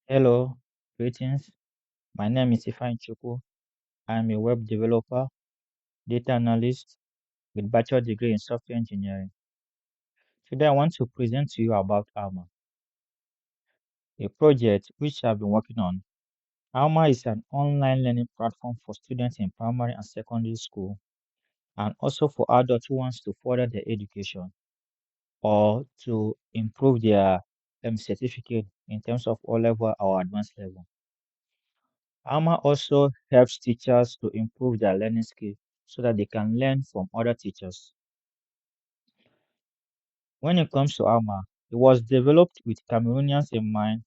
Hello, greetings. My name is Ifan Chuku. I am a web developer, data analyst with bachelor degree in software engineering. Today I want to present to you about Alma, a project which I've been working on. Alma is an online learning platform for students in primary and secondary school and also for adults who wants to further their education or to improve their certificate in terms of O level or advanced level. Alma also helps teachers to improve their learning skills so that they can learn from other teachers. When it comes to Alma, it was developed with Cameroonians in mind,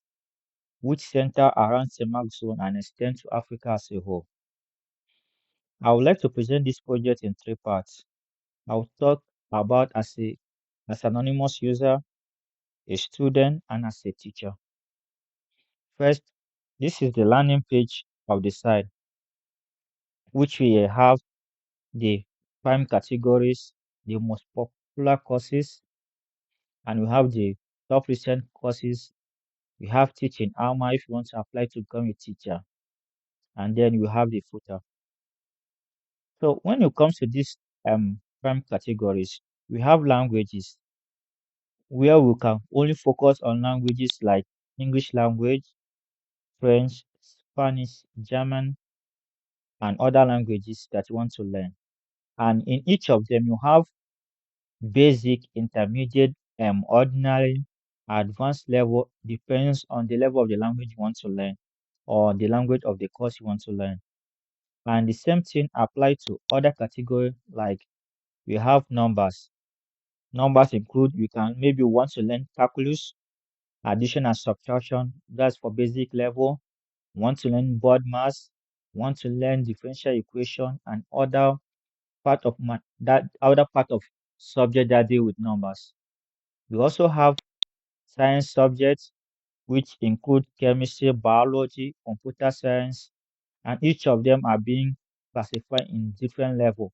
which center around CEMAC zone and extend to Africa as a whole. I would like to present this project in three parts. I will talk about as an anonymous user, a student, and as a teacher. First, this is the landing page of the site, which we have the prime categories, the most popular courses, and we have the top recent courses. We have teaching Alma if you want to apply to become a teacher, and then we have the footer. So when it comes to these prime categories, we have languages where we can only focus on languages like English language, French, Spanish, German, and other languages that you want to learn. And in each of them, you have basic, intermediate, ordinary, advanced level depends on the level of the language you want to learn or the language of the course you want to learn. And the same thing apply to other category like we have numbers. Numbers include you can maybe want to learn calculus, addition and subtraction, that's for basic level, want to learn board mass, want to learn differential equation and other part of subject that deal with numbers. We also have science subjects, which include chemistry, biology, computer science, and each of them are being classified in different level.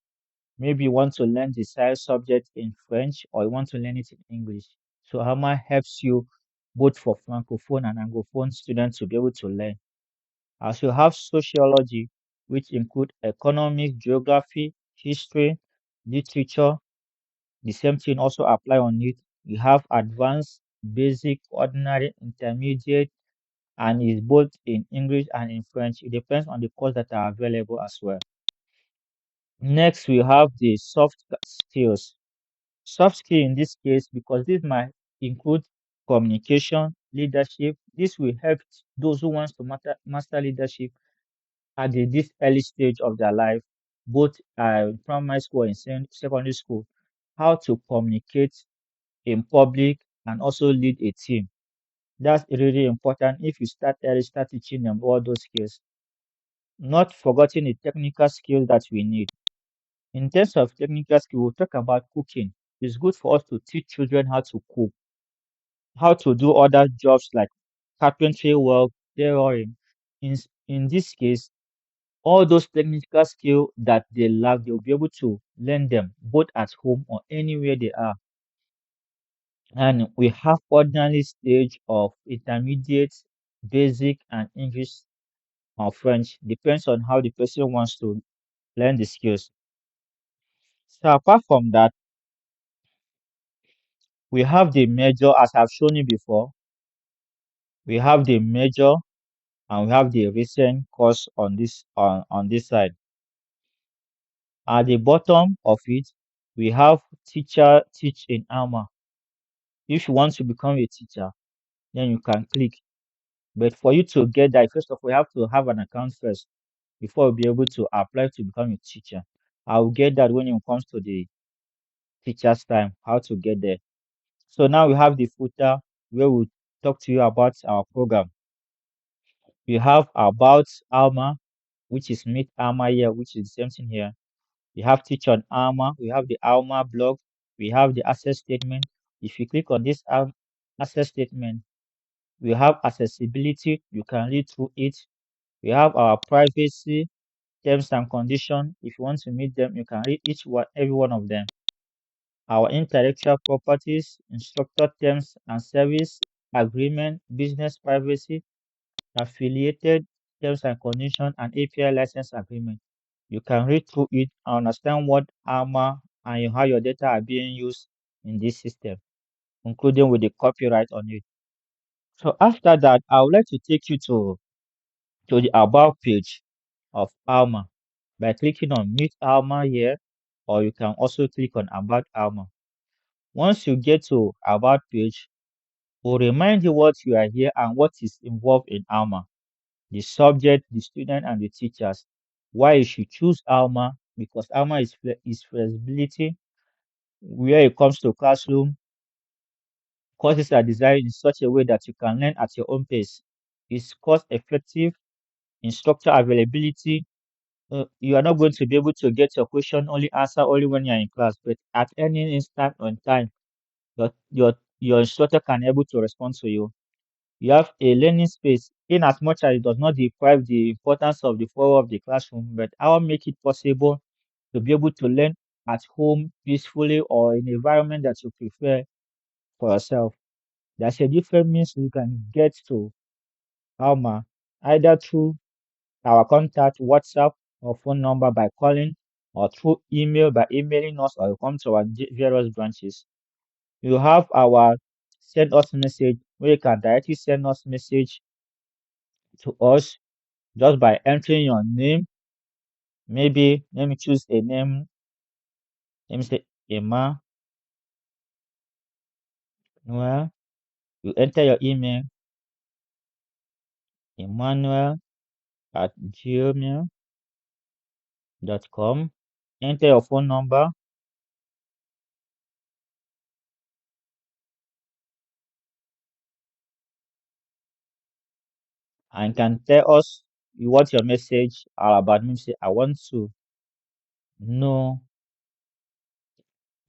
Maybe you want to learn the science subject in French or you want to learn it in English. So HAMA helps you both for Francophone and Anglophone students to be able to learn. As you have sociology, which include economics, geography, history, literature, the same thing also apply on it. You have advanced, basic, ordinary, intermediate, and is both in English and in French. It depends on the course that are available as well. Next, we have the skills. Soft skill in this case, because this might include communication, leadership. This will help those who wants to master leadership at this early stage of their life, both primary school and secondary school, how to communicate in public and also lead a team. That's really important if you start early, start teaching them all those skills. Not forgetting the technical skills that we need. In terms of technical skill, we'll talk about cooking. It's good for us to teach children how to cook, how to do other jobs like carpentry work, tailoring. In this case, all those technical skills that they lack, they'll be able to learn them both at home or anywhere they are. And we have ordinary stage of intermediate, basic, and English or French. Depends on how the person wants to learn the skills. So apart from that, we have the major, as I've shown you before, we have the major and we have the recent course on this side. At the bottom of it, we have teacher teach in Alma. If you want to become a teacher, then you can click. But for you to get that, first of all, you have to have an account first before you'll be able to apply to become a teacher. I will get that when it comes to the teacher's time, how to get there. So now we have the footer where we'll talk to you about our program. We have about Alma, which is Meet Alma here, which is the same thing here. We have Teach on Alma. We have the Alma blog. We have the access statement. If you click on this access statement, we have accessibility. You can read through it. We have our privacy, terms and conditions. If you want to meet them, you can read every one of them. Our intellectual properties, instructor terms and service, agreement, business privacy, affiliated terms and conditions, and API license agreement. You can read through it and understand what Alma and how your data are being used in this system, including with the copyright on it. So after that, I would like to take you to the about page of Alma by clicking on Meet Alma here, or you can also click on About Alma. Once you get to About page, we'll remind you what you are here and what is involved in Alma, the subject, the student, and the teachers. Why you should choose Alma, because Alma is flexibility. Where it comes to classroom, courses are designed in such a way that you can learn at your own pace. It's cost effective, instructor availability. You are not going to be able to get your question only answer only when you're in class, but at any instant on time, your instructor can able to respond to you. You have a learning space in as much as it does not deprive the importance of the floor of the classroom, but I will make it possible to be able to learn at home peacefully or in an environment that you prefer for yourself. There's a different means you can get to Alma, either through our contact, WhatsApp, or phone number by calling, or through email by emailing us, or you come to our various branches. You have our send us message where you can directly send us message to us just by entering your name. Maybe let me choose a name. Let me say Emma. Well, you enter your email, emmanuel@gmail.com. Enter your phone number and can tell us you want your message are about me. Say, I want to know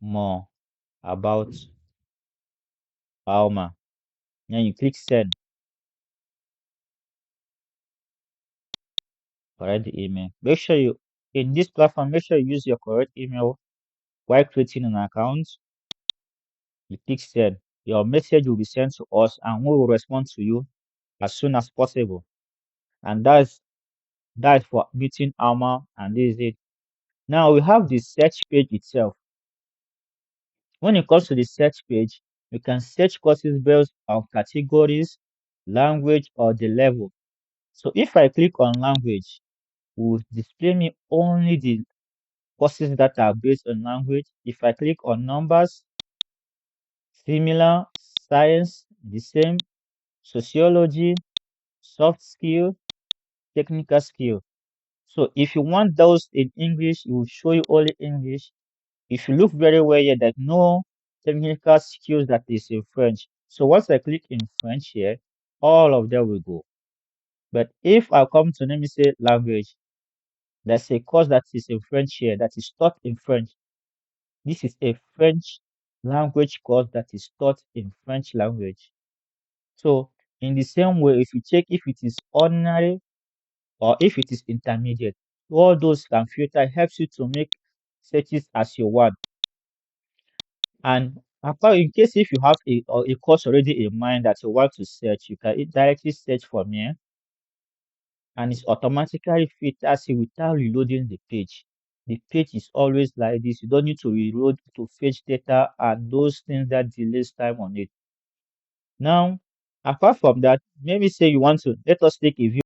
more about Alma. Then you click send, correct the email. Make sure you, in this platform, make sure you use your correct email while creating an account. You click send. Your message will be sent to us and we will respond to you as soon as possible. And that's for meeting Alma, and this is it. Now we have the search page itself. When it comes to the search page, you can search courses based on categories, language, or the level. So if I click on language, it will display me only the courses that are based on language. If I click on numbers, similar, science, the same, sociology, soft skill, technical skill. So if you want those in English, it will show you only English. If you look very well here, there's no technical skills that is in French. So once I click in French here, all of them will go. But if I come to, let me say, language, there's a course that is in French here that is taught in French. This is a French language course that is taught in French language. So in the same way, if you check if it is ordinary or if it is intermediate, all those can filter helps you to make searches as you want. And apart, in case if you have a course already in mind that you want to search, you can directly search from here and it's automatically filters it without reloading the page. The page is always like this. You don't need to reload to fetch data and those things that delays time on it. Now, apart from that, maybe say you want to let us take a view